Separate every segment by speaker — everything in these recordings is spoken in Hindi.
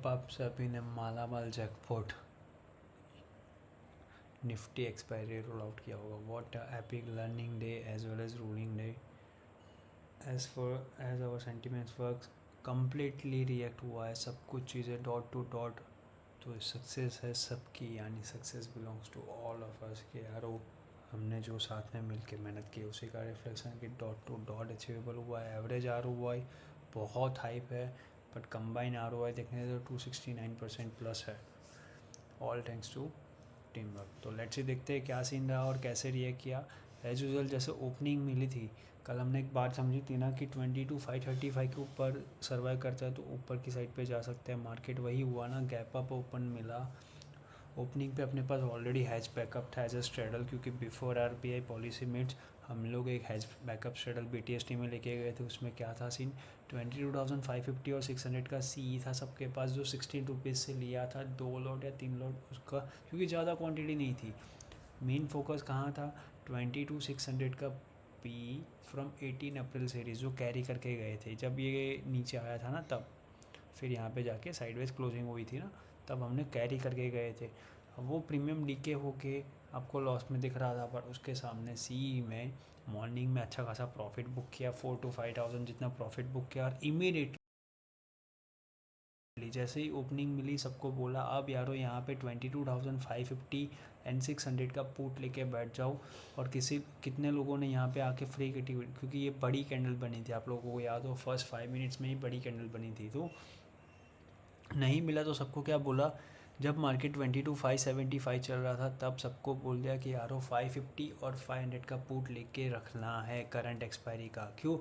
Speaker 1: होप आप सभी ने माला माल jackpot Nifty expiry roll out किया होगा. What epic learning day as well as ruling day. As our sentiments work completely react हुआ है सब कुछ चीज़ें डॉट टू डॉट. तो सक्सेस है सबकी, यानी success belongs to all of us. के यार हमने जो साथ में मिलके मेहनत की उसी का रिफ्लेक्शन कि डॉट टू डॉट अचीवेबल हुआ है. एवरेज ROI बहुत हाइप है, बट कंबाइन ROI देखने तो 269% प्लस है. All thanks to team work. तो लेट्स ही देखते हैं क्या सीन रहा और कैसे रिएक्ट किया. एज यूजल जैसे ओपनिंग मिली थी कल, हमने एक बात समझी थी ना कि 22,535 के ऊपर सर्वाइव करता है तो ऊपर की साइड पे जा सकते हैं मार्केट. वही हुआ ना, गैप अप ओपन मिला. ओपनिंग पे अपने पास ऑलरेडी हैज बैकअप था एज अ स्ट्रेडल, क्योंकि बिफोर RBI पॉलिसी मीट्स हम लोग एक हैज बैकअप स्ट्रेडल BTST में लेके गए थे. उसमें क्या था सीन, 22,550 और 600 का CE था सबके पास, जो 16 रुपीज़ से लिया था 2 लॉट या 3 लॉट उसका, क्योंकि ज़्यादा क्वांटिटी नहीं थी. मेन फोकस कहाँ था, 22,600 का P फ्रॉम 18 अप्रैल सीरीज जो कैरी करके गए थे. जब ये नीचे आया था ना तब, फिर यहाँ पे जाके साइडवेज क्लोजिंग हुई थी ना, तब हमने कैरी करके गए थे. अब वो प्रीमियम डीके होके आपको लॉस में दिख रहा था, पर उसके सामने CE में मॉर्निंग में अच्छा खासा प्रॉफिट बुक किया. 4 to 5,000 जितना प्रॉफिट बुक किया. और इमीडिएटली जैसे ही ओपनिंग मिली सबको बोला अब यारो यहाँ पे 22,550 एंड 600 का पुट लेके बैठ जाओ. और कितने लोगों ने यहाँ पे आके फ्री की टिकट, क्योंकि ये बड़ी कैंडल बनी थी, आप लोगों को याद हो फर्स्ट 5 मिनट्स में ही बड़ी कैंडल बनी थी. तो नहीं मिला तो सबको क्या बोला, जब मार्केट 22,575 चल रहा था तब सबको बोल दिया कि यारो 550 और 500 का पुट लेके रखना है करंट एक्सपायरी का. क्यों,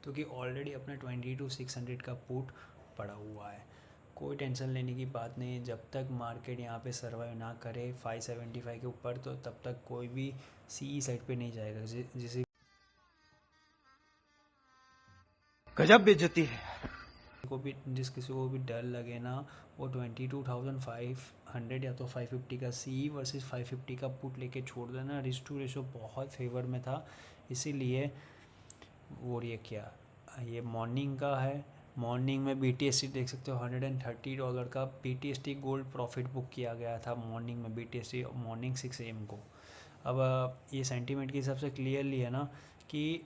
Speaker 1: क्योंकि ऑलरेडी अपना 22,600 का पुट पड़ा हुआ है. कोई टेंशन लेने की बात नहीं है. जब तक मार्केट यहाँ पे सर्वाइव ना करे 575 के ऊपर, तो तब तक कोई भी CE साइड पे नहीं जाएगा. जिसे
Speaker 2: गजब बेइज्जती है.
Speaker 1: जिस किसी को भी डर लगे ना, वो 22,500 या तो 550 का CE वर्सेस 550 का पुट लेके छोड़ देना. रिस्क टू रेशो बहुत फेवर में था, इसीलिए वो ये किया. ये मॉर्निंग का है. मॉर्निंग में BTST देख सकते हो $130 का BTST गोल्ड प्रॉफिट बुक किया गया था मॉर्निंग में. BTST मॉर्निंग 6 AM को. अब ये सेंटीमेंट के हिसाब से क्लियरली है ना कि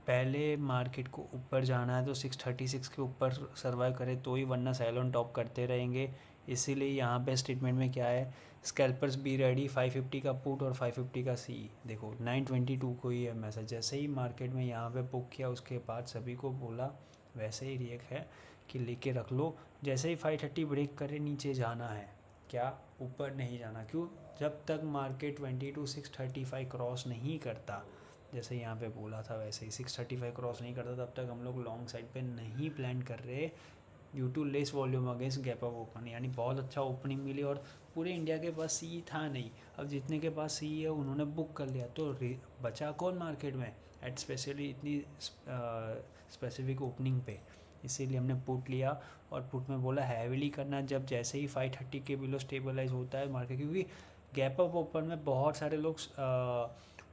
Speaker 1: पहले मार्केट को ऊपर जाना है तो 636 के ऊपर सर्वाइव करे तो ही, वरना सेल ऑन टॉप करते रहेंगे. इसीलिए यहाँ पे स्टेटमेंट में क्या है, स्कैल्पर्स बी रेडी, 550 का पुट और 550 का CE. देखो 922 को ही है मैसेज. जैसे ही मार्केट में यहाँ पे बुक किया उसके बाद सभी को बोला वैसे ही रिएक्ट है कि लेके रख लो. जैसे ही 530 ब्रेक करे नीचे जाना है, क्या ऊपर नहीं जाना. क्यों, जब तक मार्केट 22,635 क्रॉस नहीं करता, जैसे यहाँ पे बोला था वैसे ही 635 क्रॉस नहीं करता, तब तक हम लोग लॉन्ग साइड पे नहीं प्लान कर रहे due to less volume against gap up open. यानी बहुत अच्छा ओपनिंग मिली और पूरे इंडिया के पास CE था नहीं. अब जितने के पास CE है उन्होंने बुक कर लिया, तो बचा कौन मार्केट में एट स्पेशली इतनी स्पेसिफिक ओपनिंग पे. इसीलिए हमने पुट लिया. और पुट में बोला हैविली करना जब जैसे ही 530 के बिलो स्टेबलाइज होता है मार्केट, क्योंकि गैप अप ओपन में बहुत सारे लोग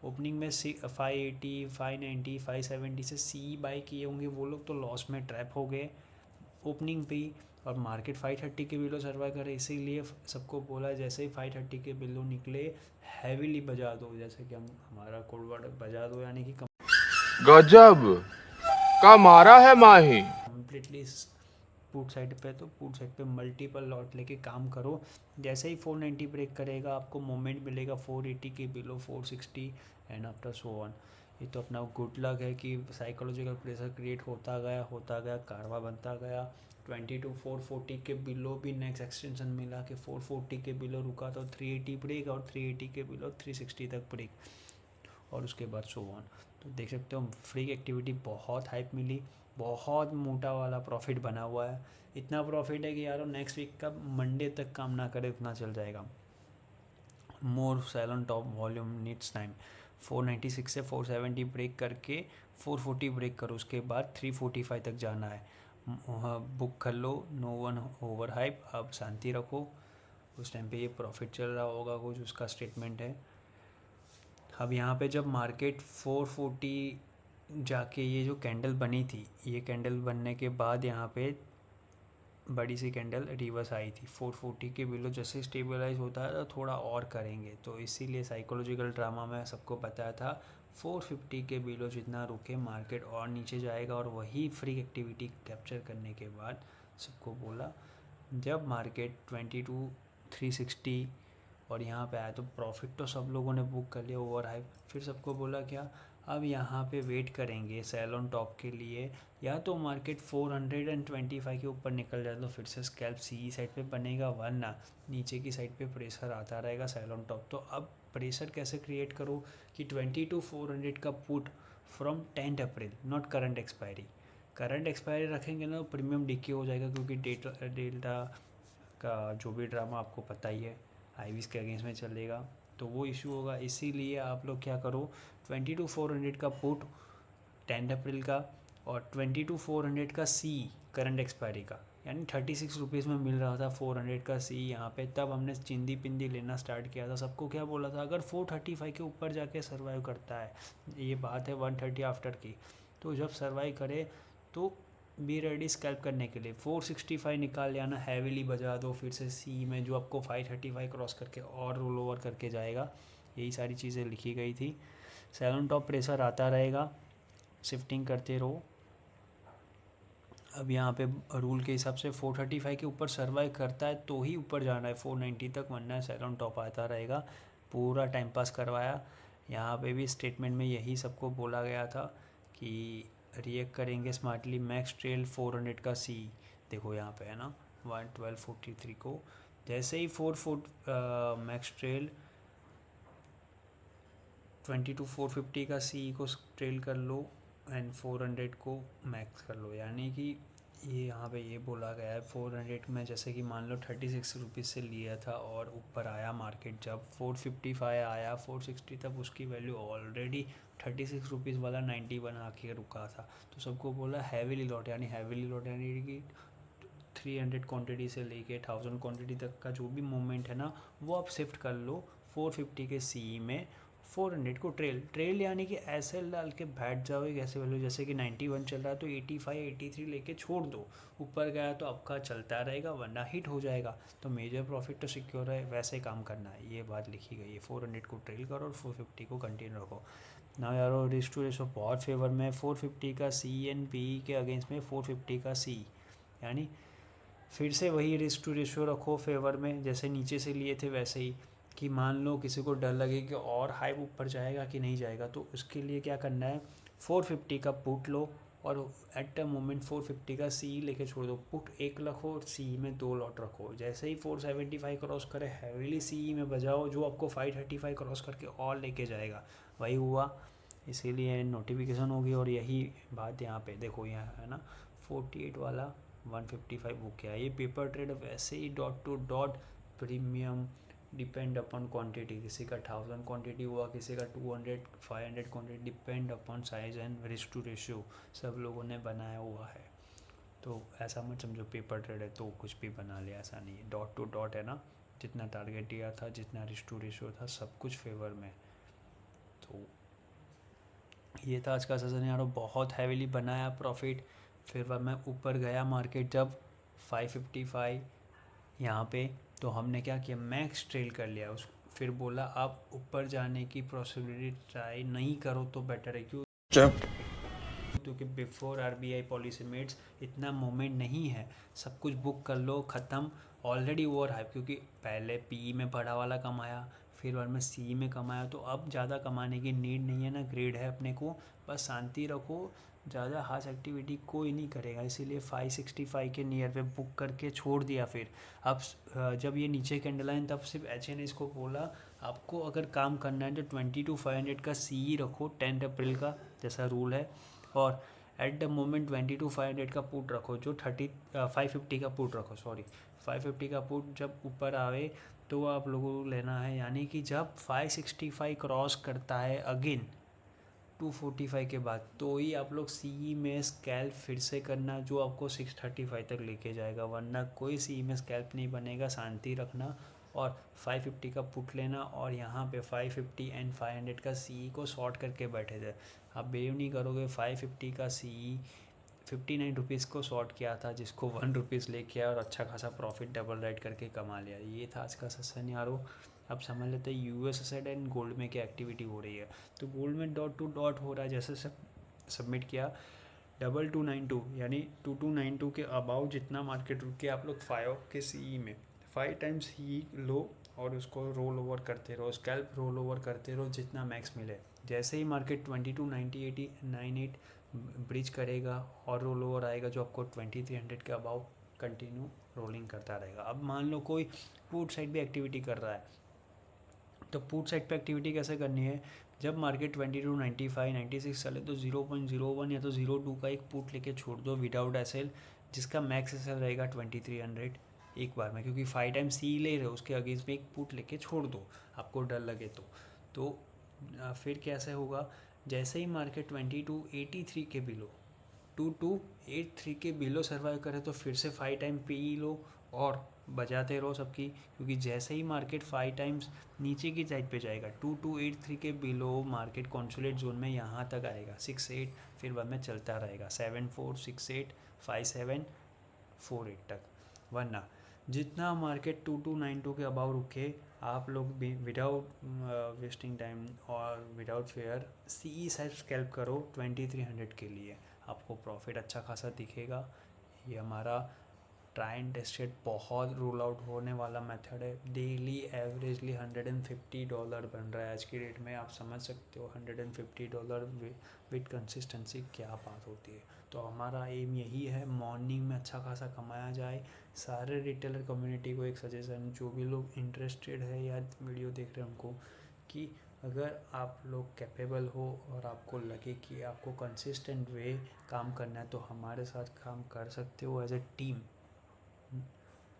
Speaker 1: ओपनिंग में 580 590 570 से CE बाई किए होंगे, वो लोग तो लॉस में ट्रैप हो गए ओपनिंग पे ही. और मार्केट 530 के बिलो सर्वाइव करे, इसीलिए सबको बोला जैसे ही 530 के बिलो निकले हैविली बजा दो. जैसे कि हमारा कोड वर्ड बजा दो, यानी कि
Speaker 3: गजब का मारा है माही.
Speaker 1: कम्प्लीटली पुट साइड पे, तो पुट साइड पे मल्टीपल लॉट लेके काम करो. जैसे ही 490 ब्रेक करेगा आपको मोमेंट मिलेगा 480 के below 460 and after so on. ये तो अपना गुड लक है कि साइकोलॉजिकल प्रेशर क्रिएट होता गया कारवा बनता गया. 22,440 के बिलो भी नेक्स्ट एक्सटेंशन मिला कि 440 के बिलो रुका तो 380 ब्रेक, और 380 के बिलो 360 तक ब्रेक, और उसके बाद सो ऑन. तो देख सकते हो फ्री एक्टिविटी बहुत हाइप मिली, बहुत मोटा वाला प्रॉफिट बना हुआ है. इतना प्रॉफिट है कि यार नेक्स्ट वीक का मंडे तक काम ना करे उतना चल जाएगा. More sell on top volume needs time. 496 से 470 ब्रेक करके 440 ब्रेक करो, उसके बाद 345 तक जाना है. बुक कर लो, नो वन ओवर हाइप. अब शांति रखो, उस टाइम पे ये प्रॉफिट चल रहा होगा कुछ, उसका स्टेटमेंट है. अब यहाँ पे जब मार्केट 440 जाके ये जो कैंडल बनी थी, ये कैंडल बनने के बाद यहाँ पे बड़ी सी कैंडल रिवर्स आई थी 440 के बिलो। जैसे स्टेबलाइज होता है तो थोड़ा और करेंगे, तो इसीलिए साइकोलॉजिकल ड्रामा में सबको बताया था 450 के बिलो जितना रुके मार्केट और नीचे जाएगा। और वही फ्री एक्टिविटी कैप्चर करने के बाद सबको बोला जब मार्केट 22,360 और यहाँ पे आया तो प्रॉफिट तो सब लोगों ने बुक कर लिया ओवर हाइप। फिर सबको बोला क्या अब यहाँ पे वेट करेंगे सेल ऑन टॉप के लिए, या तो मार्केट 425 के ऊपर निकल जाए तो फिर से स्कैल्प सी साइड पे बनेगा, वरना नीचे की साइड पे प्रेशर आता रहेगा सेल ऑन टॉप। तो अब प्रेशर कैसे क्रिएट करो कि 22,400 का put from 10 April, not current expiry. Current expiry रखेंगे ना तो प्रीमियम डिके हो जाएगा, क्योंकि डेल्टा का जो भी ड्रामा आपको पता ही है आईवीज के अगेंस्ट में चलेगा, तो वो इशू होगा। इसीलिए आप लोग क्या करो 22,400 का पुट 10 अप्रैल का और 22,400 का सी करंट एक्सपायरी का, यानी 36 रुपीज़ में मिल रहा था 400 का सी यहाँ पे। तब हमने चिंदी पिंदी लेना स्टार्ट किया था। सबको क्या बोला था अगर 435 के ऊपर जाके सर्वाइव करता है, ये बात है 130 आफ्टर की, तो जब सर्वाइव करे तो बी रेडी स्कैल्प करने के लिए 465 निकाल लेना, हैवीली बजा दो फिर से सी में जो आपको 535 क्रॉस करके और रोल ओवर करके जाएगा। यही सारी चीज़ें लिखी गई थी। सेवन टॉप प्रेशर आता रहेगा, शिफ्टिंग करते रहो। अब यहाँ पे रूल के हिसाब से 435 के ऊपर सर्वाइव करता है तो ही ऊपर जाना है 490 तक, वरना सेवन टॉप आता रहेगा। पूरा टाइम पास करवाया। यहाँ पे भी स्टेटमेंट में यही सबको बोला गया था कि रिएक्ट करेंगे स्मार्टली। मैक्स ट्रेल 400 का सी देखो यहाँ पे है ना 112.43 को, जैसे ही 4 मैक्स ट्रेल 22,450 का सी को ट्रेल कर लो एंड 400 को मैक्स कर लो। यानी कि ये यहाँ पे ये बोला गया है 400 में, जैसे कि मान लो 36 रुपीज़ से लिया था और ऊपर आया मार्केट जब 455 आया 460 तब उसकी वैल्यू ऑलरेडी 36 रुपीज़ वाला 90 बना के रुका था। तो सबको बोला हैवीली लॉट, यानी हैवीली लॉट यानी कि 300 क्वांटिटी से लेके 1000 क्वांटिटी तक का जो भी मूवमेंट है ना वो आप शिफ्ट कर लो 450 के सी में। 400 को ट्रेल यानी कि ऐसे डाल के बैठ जाओ एक ऐसे वैल्यू, जैसे कि 91 चल रहा है तो 85 83 लेके छोड़ दो। ऊपर गया तो आपका चलता रहेगा, वरना हिट हो जाएगा। तो मेजर प्रॉफिट तो सिक्योर है, वैसे काम करना है, ये बात लिखी गई है। 400 को ट्रेल करो और 450 को कंटिन्यू रखो ना यारो। रिस्क टू रेशो बहुत फेवर में 450 का सी एंड पी के अगेंस्ट में 450 का सी, यानी फिर से वही रिस्क टू रेशियो रखो फेवर में जैसे नीचे से लिए थे वैसे ही। कि मान लो किसी को डर लगे कि और हाइप ऊपर जाएगा कि नहीं जाएगा, तो उसके लिए क्या करना है 450 का पुट लो और एट द मोमेंट 450 का सी लेके छोड़ दो। पुट 1 रखो और सी में 2 लॉट रखो। जैसे ही 475 क्रॉस करे हैवीली सी में बजाओ जो आपको 535 क्रॉस करके और लेके जाएगा। वही हुआ, इसीलिए नोटिफिकेशन होगी। और यही बात यहाँ पे देखो, यहाँ है ना 48 वाला 155 बुक किया। ये पेपर ट्रेड वैसे ही dot to dot premium depend upon quantity, किसी का 1000 क्वांटिटी हुआ, किसी का 200 500 quantity, depend upon size and risk to ratio सब लोगों ने बनाया हुआ है। तो ऐसा मत समझो पेपर ट्रेड है तो कुछ भी बना लिया, ऐसा नहीं है। डॉट टू डॉट है ना, जितना टारगेट दिया था जितना रिस्क टू रेशियो था सब कुछ फेवर में। तो ये था आज का सेशन यार, बहुत हैवीली बनाया प्रॉफिट। फिर मैं ऊपर गया मार्केट जब 555 यहाँ पे, तो हमने क्या किया मैक्स ट्रेल कर लिया उस। फिर बोला आप ऊपर जाने की पॉसिबिलिटी ट्राई नहीं करो तो बेटर है, क्योंकि बिफोर आरबीआई पॉलिसी मेट्स इतना मोमेंट नहीं है। सब कुछ बुक कर लो, ख़त्म ऑलरेडी ओवर हाइप, क्योंकि पहले पी में बड़ा वाला कमाया फिर वन में सी में कमाया, तो अब ज़्यादा कमाने की नीड नहीं है ना, ग्रेड है अपने को, बस शांति रखो। ज़्यादा हार्श एक्टिविटी कोई नहीं करेगा, इसीलिए 565 के नियर पे बुक करके छोड़ दिया। फिर अब जब ये नीचे कैंडल आए तब सिर्फ एच एन इसको बोला आपको अगर काम करना है तो 22,500 का सी रखो 10 अप्रैल का जैसा रूल है, और एट द मोमेंट 22,500 का पुट रखो, जो 550 का पुट रखो, सॉरी 550 का पुट जब ऊपर आवे तो आप लोगों को लेना है। यानी कि जब 565 क्रॉस करता है अगेन 245 के बाद, तो ही आप लोग सी में स्कैल्प फिर से करना जो आपको 635 तक लेके जाएगा, वरना कोई सी में स्कैल्प नहीं बनेगा। शांति रखना और 550 का पुट लेना, और यहाँ पे 550 एंड 500 का सी को शॉर्ट करके बैठे थे। आप बिलीव नहीं करोगे 550 का सी ₹59 को शॉर्ट किया था, जिसको ₹1 लेके आया और अच्छा खासा प्रॉफिट डबल राइट करके कमा लिया। ये था आज का सेशन यारो। अब समझ लेते हैं यूएस एसेट एंड गोल्ड में क्या एक्टिविटी हो रही है। तो गोल्ड में डॉट टू डॉट हो रहा है, जैसे सबमिट किया 2292 यानी 2292 के अबाउ जितना मार्केट रुके आप लोग 5 के सीई में 5 टाइम्स ही लो और उसको रोल ओवर करते रहो, स्कैल्प रोल ओवर करते रहो जितना मैक्स मिले। जैसे ही मार्केट 2298 ब्रिज करेगा और रोल ओवर आएगा जो आपको 2300 के अबाउ कंटिन्यू रोलिंग करता रहेगा। अब मान लो कोई पुट साइड भी एक्टिविटी कर रहा है, तो पुट साइड पे एक्टिविटी कैसे करनी है, जब मार्केट 22 95 96 चले तो 0.01 या तो 0.2 का एक पुट लेके छोड़ दो विदाउट एसएल, जिसका मैक्स एसएल रहेगा 2300 एक बार में, क्योंकि 5 टाइम्स सी ले रहे हो उसके अगेंस्ट में एक पुट लेके छोड़ दो आपको डर लगे तो फिर कैसे होगा, जैसे ही मार्केट 2283 के बिलो 2283 के बिलो सर्वाइव करे तो फिर से 5 टाइम पे ही लो और बजाते रहो सबकी, क्योंकि जैसे ही मार्केट 5 टाइम्स नीचे की साइड पे जाएगा 2283 के बिलो मार्केट कॉन्सुलेट जोन में यहाँ तक आएगा 68, फिर बाद में चलता रहेगा 74 68 57 48 तक। वरना जितना मार्केट 2292 के अबाउ रुके आप लोग भी विदाउट वेस्टिंग टाइम और without fear CE side scalp करो 2300 के लिए, आपको प्रॉफिट अच्छा खासा दिखेगा। ये हमारा ट्राई एंड टेस्टेड बहुत रोल आउट होने वाला मेथड है। डेली एवरेजली $150 बन रहा है आज की डेट में, आप समझ सकते हो $150 विद कंसिस्टेंसी क्या बात होती है। तो हमारा एम यही है मॉर्निंग में अच्छा खासा कमाया जाए। सारे रिटेलर कम्युनिटी को एक सजेशन, जो भी लोग इंटरेस्टेड है या वीडियो देख रहे हैं उनको, कि अगर आप लोग कैपेबल हो और आपको लगे कि आपको कंसिस्टेंट वे काम करना है तो हमारे साथ काम कर सकते हो एज ए टीम।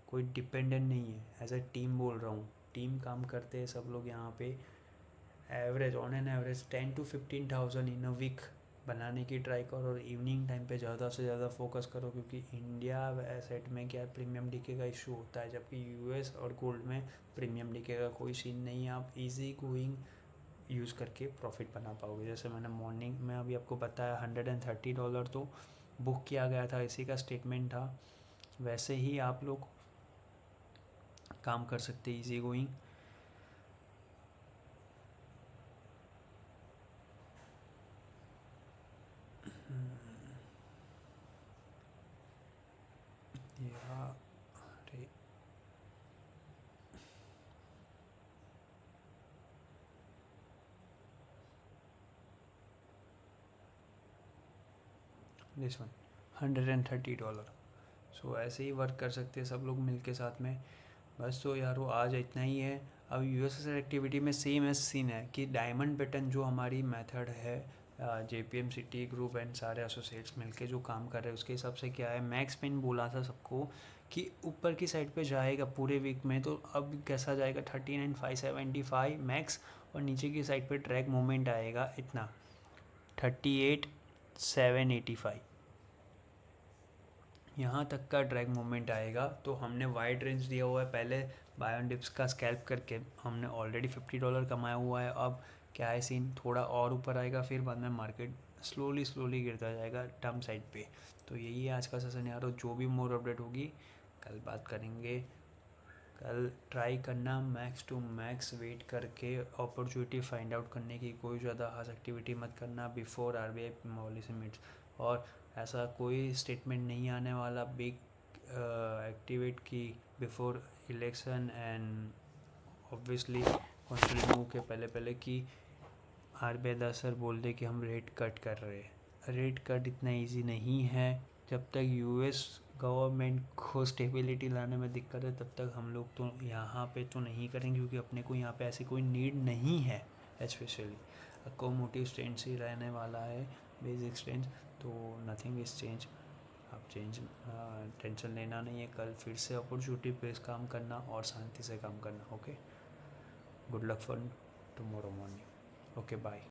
Speaker 1: कोई डिपेंडेंट नहीं है, एज ए टीम बोल रहा हूँ, टीम काम करते हैं सब लोग यहाँ पे। Average on an average 10 to 15,000 in a week बनाने की ट्राई करो और इवनिंग टाइम पे ज़्यादा से ज़्यादा फोकस करो, क्योंकि इंडिया एसेट में क्या प्रीमियम डीके का इशू होता है, जबकि यूएस और गोल्ड में प्रीमियम डीके का कोई सीन नहीं है। आप इजी गोइंग यूज़ करके प्रॉफिट बना पाओगे। जैसे मैंने मॉर्निंग में अभी आपको बताया $130 तो बुक किया गया था, इसी का स्टेटमेंट था। वैसे ही आप लोग काम कर सकते इजी गोइंग। This one $130। सो ऐसे ही वर्क कर सकते हैं सब लोग मिल के साथ में। बस तो यारो आज इतना ही है। अब यूएसएसआर एक्टिविटी में सेम ऐसा सीन है कि डायमंड पैटर्न जो हमारी मेथड है, जेपीएम सिटी ग्रुप एंड सारे एसोसिएट्स मिलके जो काम कर रहे हैं उसके हिसाब से क्या है, मैक्स पेन बोला था सबको कि ऊपर की साइड पे जाएगा पूरे वीक में, तो अब कैसा जाएगा 39,575 मैक्स, और नीचे की साइड पे ट्रैक मूवमेंट आएगा इतना 38,785, यहाँ तक का ड्रैग मूवमेंट आएगा। तो हमने वाइड रेंज दिया हुआ है, पहले बायोन डिप्स का स्कैल्प करके हमने ऑलरेडी $50 कमाया हुआ है। अब क्या है सीन, थोड़ा और ऊपर आएगा फिर बाद में मार्केट स्लोली गिरता जाएगा टर्म साइड पे। तो यही है आज का सेशन यारो। जो भी मोर अपडेट होगी कल बात करेंगे। कल ट्राई करना मैक्स टू मैक्स वेट करके अपॉर्चुनिटी फाइंड आउट करने की, कोई ज़्यादा हास एक्टिविटी मत करना बिफोर आरबीआई पॉलिसी मीट्स। और ऐसा कोई स्टेटमेंट नहीं आने वाला बिग एक्टिवेट की before election and obviously constitution move के पहले कि आरबीआई 10 सर बोल दे कि हम रेट कट कर रहे हैं। रेट कट इतना इजी नहीं है। जब तक यूएस गवर्नमेंट को स्टेबिलिटी लाने में दिक्कत है तब तक हम लोग तो यहाँ पे तो नहीं करेंगे, क्योंकि अपने को यहाँ पे ऐसी कोई नीड नहीं है। स्पेशली अकोमोटिव स्ट्रेंथ ही रहने वाला है, बेसिक स्ट्रेंथ, तो नथिंग इज चेंज। आप टेंशन लेना नहीं है। कल फिर से अपॉर्चुनिटी बेस काम करना और शांति से काम करना। Okay, good luck for tomorrow morning. Okay, bye.